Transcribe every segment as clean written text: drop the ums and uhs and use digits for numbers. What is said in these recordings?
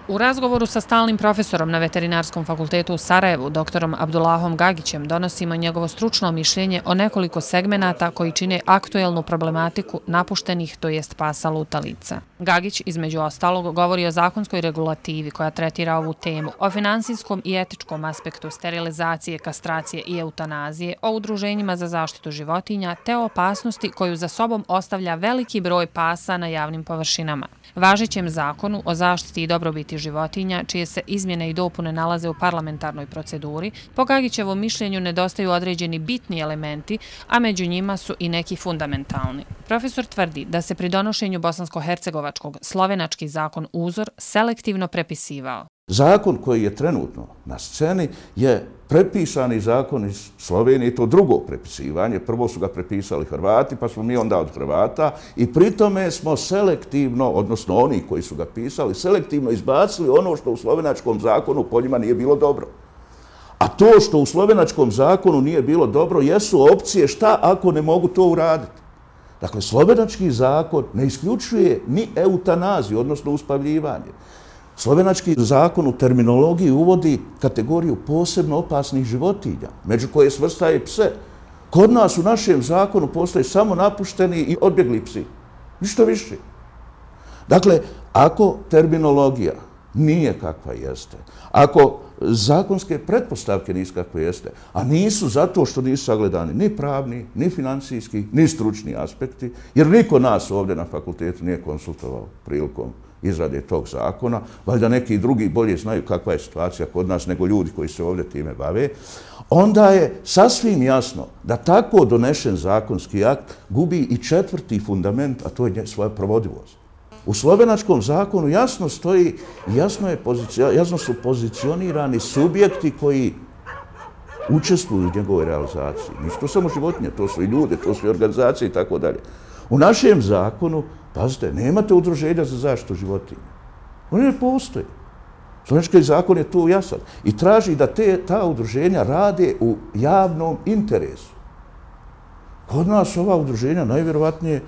U razgovoru sa stalnim profesorom na Veterinarskom fakultetu u Sarajevu, doktorom Abdullahom Gagićem, donosimo njegovo stručno mišljenje o nekoliko segmenata koji čine aktuelnu problematiku napuštenih, to jest pasa lutalica. Gagić, između ostalog, govori o zakonskoj regulativi koja tretira ovu temu, o finansijskom i etičkom aspektu sterilizacije, kastracije i eutanazije, o udruženjima za zaštitu životinja, te o opasnosti koju za sobom ostavlja veliki broj pasa na javnim površinama. Važećem zakonu o zaštiti i dobrobiti životinja, čije se izmjene i dopune nalaze u parlamentarnoj proceduri, po Gagićevom mišljenju nedostaju određeni bitni elementi, a među njima su i neki fundamentalni. Profesor tvrdi da se pri donošenju bosansko-hercegovačkog slovenački zakon uzor selektivno prepisivao. Zakon koji je trenutno na sceni je prepisani zakon iz Slovenije, to drugo prepisivanje. Prvo su ga prepisali Hrvati, pa smo mi onda od Hrvata i pri tome smo selektivno, odnosno oni koji su ga pisali, selektivno izbacili ono što u slovenačkom zakonu po njima nije bilo dobro. A to što u slovenačkom zakonu nije bilo dobro jesu opcije šta ako ne mogu to uraditi. Dakle, slovenački zakon ne isključuje ni eutanaziju, odnosno uspavljivanje. Slovenački zakon u terminologiji uvodi kategoriju posebno opasnih životinja, među koje svrstaje pse. Kod nas u našem zakonu postoje samo napušteni i odbjegli psi. Ništa više. Dakle, ako terminologija nije kakva jeste, ako zakonske pretpostavke nisu kakve jeste, a nisu zato što nisu sagledani ni pravni, ni financijski, ni stručni aspekti, jer niko nas ovdje na fakultetu nije konsultovao prilikom izrade tog zakona, valjda neki drugi bolje znaju kakva je situacija kod nas nego ljudi koji se ovdje time bave, onda je sasvim jasno da tako donešen zakonski akt gubi i četvrti fundament, a to je svoja provodivost. U slovenačkom zakonu jasno stoji, jasno su pozicionirani subjekti koji učestvuju u njegovoj realizaciji. Nisu to samo životinje, to su i ljude, to su i organizacije i tako dalje. U našem zakonu, pazite, nemate udruženja za zaštitu životinja. Oni ne postoje. Slovenački zakon je tu jasan i traži da ta udruženja rade u javnom interesu. Kod nas ova udruženja najvjerovatnije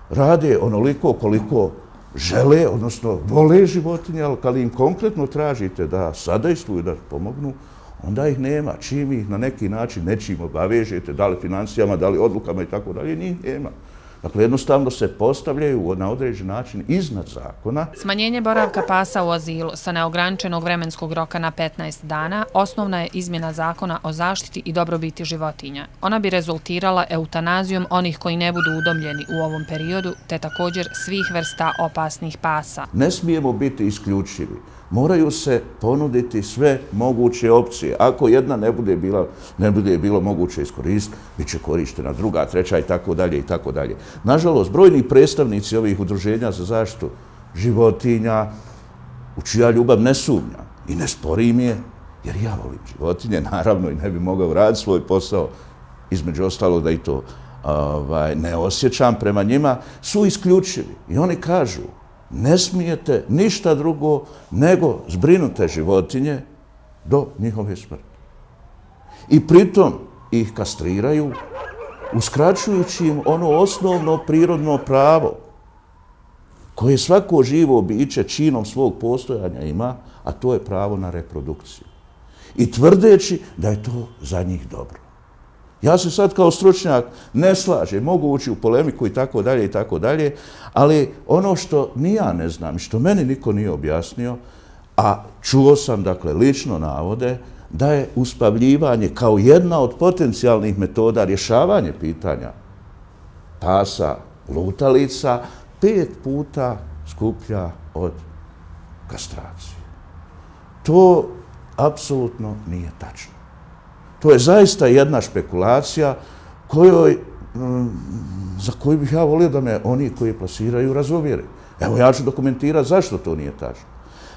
rade onoliko koliko žele, odnosno vole životinje, ali kad im konkretno tražite da sadejstvuju, da pomognu, onda ih nema. Čim ih na neki način nečim obavežete, da li financijama, da li odlukama i tako dalje, njih nema. Dakle, jednostavno se postavljaju na određen način iznad zakona. Smanjenje boravka pasa u azilu sa neograničenog vremenskog roka na 15 dana osnovna je izmjena zakona o zaštiti i dobrobiti životinja. Ona bi rezultirala eutanazijom onih koji ne budu udomljeni u ovom periodu, te također svih vrsta opasnih pasa. Ne smijemo biti isključivi. Moraju se ponuditi sve moguće opcije. Ako jedna ne bude bilo moguće iskoristiti, bit će korištena druga, treća i tako dalje i tako dalje. Nažalost, brojni predstavnici ovih udruženja za zaštitu životinja, u čija ljubav ne sumnjam i ne sporim je, jer ja volim životinje, naravno, i ne bi mogao raditi svoj posao, između ostalog da i to ne osjećam prema njima, su isključivi. I oni kažu, ne smijete ništa drugo nego zbrinute životinje do njihove smrti. I pritom ih kastriraju, uskraćujući im ono osnovno prirodno pravo koje svako živo biće činom svog postojanja ima, a to je pravo na reprodukciju. I tvrdeći da je to za njih dobro. Ja se sad kao stručnjak ne slažem, mogu ući u polemiku i tako dalje, ali ono što ni ja ne znam i što meni niko nije objasnio, a čuo sam, dakle, lično navode, da je uspavljivanje kao jedna od potencijalnih metoda rješavanja pitanja pasa lutalica 5 puta skuplja od kastracije. To apsolutno nije tačno. To je zaista jedna špekulacija za koju bih ja volio da me oni koji plasiraju razuvjere. Evo, ja ću dokumentirati zašto to nije tačno.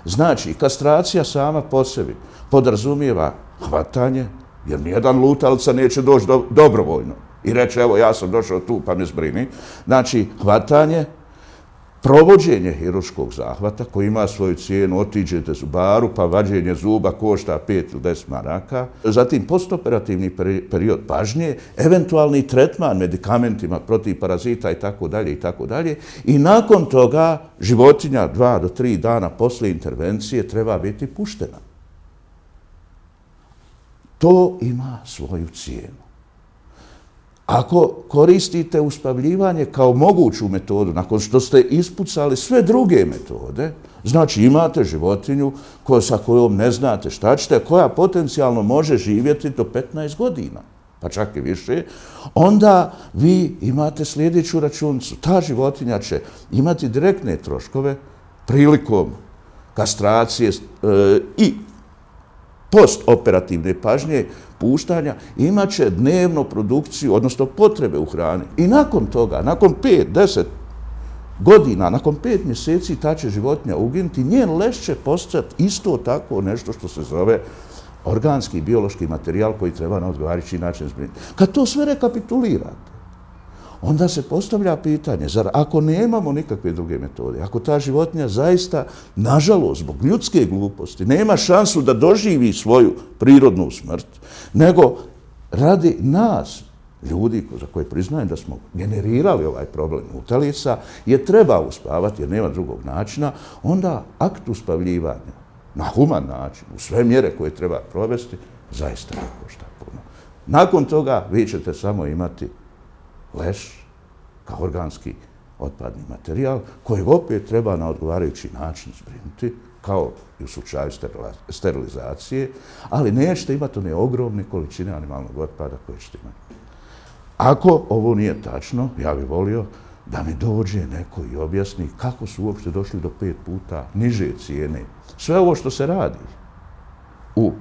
Znači, kastracija sama po sebi podrazumijeva hvatanje, jer nijedan lutalica neće doći dobrovoljno i reći, evo, ja sam došao tu pa me zbrini. Znači, hvatanje, provođenje hirurškog zahvata koji ima svoju cijenu, otiđete zubaru, pa vađenje zuba košta 5 ili 10 maraka. Zatim postoperativni period pažnje, eventualni tretman medikamentima protiv parazita i tako dalje i tako dalje. I nakon toga životinja 2 do 3 dana posle intervencije treba biti puštena. To ima svoju cijenu. Ako koristite uspavljivanje kao moguću metodu, nakon što ste ispucali sve druge metode, znači imate životinju sa kojom ne znate šta ćete, koja potencijalno može živjeti do 15 godina, pa čak i više, onda vi imate sljedeću računicu. Ta životinja će imati direktne troškove prilikom kastracije i postoperativne pažnje, puštanja, imat će dnevno produkciju, odnosno potrebe u hrani. I nakon toga, nakon 5-10 godina, nakon 5 mjeseci, ta će životinja uginuti, njen leš će postati isto tako nešto što se zove organski, biološki materijal koji treba na odgovarajući način zbrinuti. Kad to sve rekapitulirate, onda se postavlja pitanje, zar ako nemamo nikakve druge metode, ako ta životinja zaista, nažalost, zbog ljudske gluposti, nema šansu da doživi svoju prirodnu smrt, nego radi nas, ljudi za koje priznajem da smo generirali ovaj problem utalica, je treba uspavati jer nema drugog načina, onda akt uspavljivanja na human način, u sve mjere koje treba provesti, zaista ne košta puno. Nakon toga vi ćete samo imati leš kao organski otpadni materijal koji opet treba na odgovarajući način zbrinuti, kao i u slučaju sterilizacije, ali nećete imati one ogromne količine animalnog otpada koje ćete imati. Ako ovo nije tačno, ja bih volio da mi dođe neko i objasni kako su uopšte došli do 5 puta niže cijene. Sve ovo što se radi u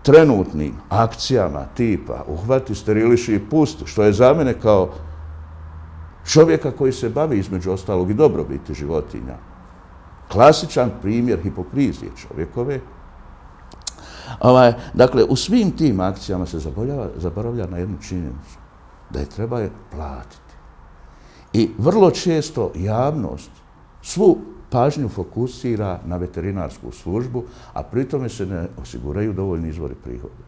trenutnim akcijama tipa uhvati, steriliši i pusti, što je za mene kao čovjeka koji se bavi između ostalog i dobrobiti životinja, klasičan primjer hipokrizije čovjekove. Dakle, u svim tim akcijama se zaboravlja na jednu činjenicu, da je treba platiti. I vrlo često javnost svu pažnju fokusira na veterinarsku službu, a pritome se ne osiguraju dovoljni izvori prihoda.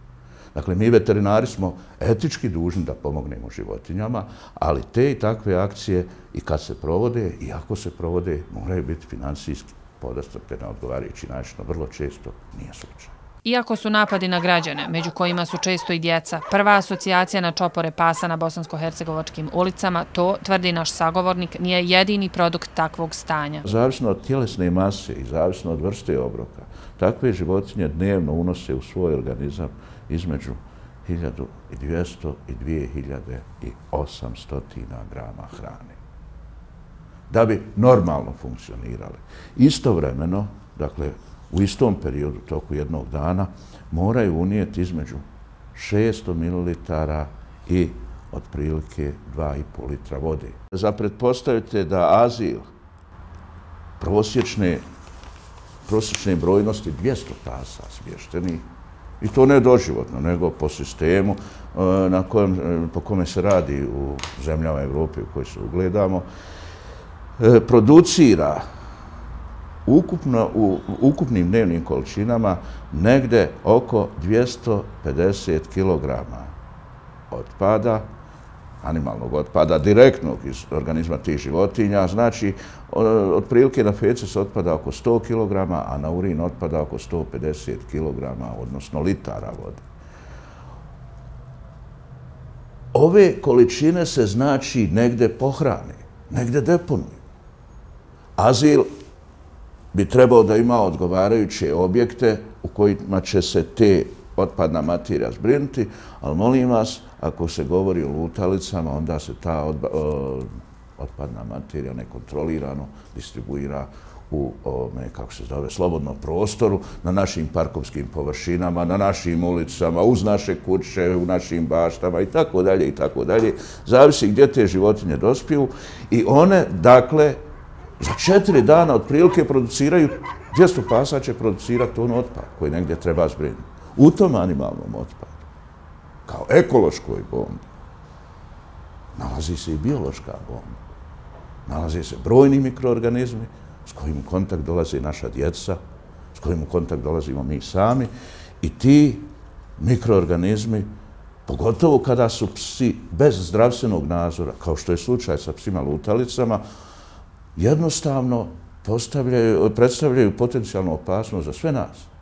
Dakle, mi veterinari smo etički dužni da pomognemo životinjama, ali te i takve akcije i kad se provode i ako se provode, moraju biti financijski podastrte na odgovarajući način, vrlo često nije slučaj. Iako su napadi na građane, među kojima su često i djeca, prva asocijacija na čopore pasa na bosansko-hercegovačkim ulicama, to, tvrdi naš sagovornik, nije jedini produkt takvog stanja. Zavisno od tjelesne mase i zavisno od vrste obroka, takve životinje dnevno unose u svoj organizam između 1200 i 2800 grama hrane. Da bi normalno funkcionirali. Istovremeno, dakle, u istom periodu, toku jednog dana, moraju unijeti između 600 ml i otprilike 2,5 litra vode. Za pretpostavite da azil prosječne brojnosti 200 pasa smještenih, i to ne doživotno, nego po sistemu po kome se radi u zemljama Evrope u kojoj se ugledamo, producira u ukupnim dnevnim količinama negde oko 250 kg otpada, animalnog otpada, direktnog iz organizma tih životinja. Znači, otprilike na fece se otpada oko 100 kg, a na urin otpada oko 150 kg, odnosno litara vode. Ove količine se, znači, negde pohrane, negde deponuju. Azil bi trebao da ima odgovarajuće objekte u kojima će se te otpadna materija zbrinuti, ali molim vas, ako se govori o lutalicama, onda se ta otpadna materija nekontrolirano distribuira u slobodnom prostoru, na našim parkovskim površinama, na našim ulicama, uz naše kuće, u našim baštama i tako dalje i tako dalje. Zavisi gdje te životinje dospiju i one, dakle, za 4 dana otprilike produciraju, 200 pasa će producirati on otpad koji negdje treba zbrinuti. U tom animalnom otpadu, kao ekološkoj bombi, nalazi se i biološka bomba. nalaze se brojni mikroorganizmi s kojim u kontakt dolaze naša djeca, s kojim u kontakt dolazimo mi sami i ti mikroorganizmi, pogotovo kada su psi bez zdravstvenog nadzora, kao što je slučaj sa psima lutalicama, jednostavno predstavljaju potencijalnu opasnost za sve nas.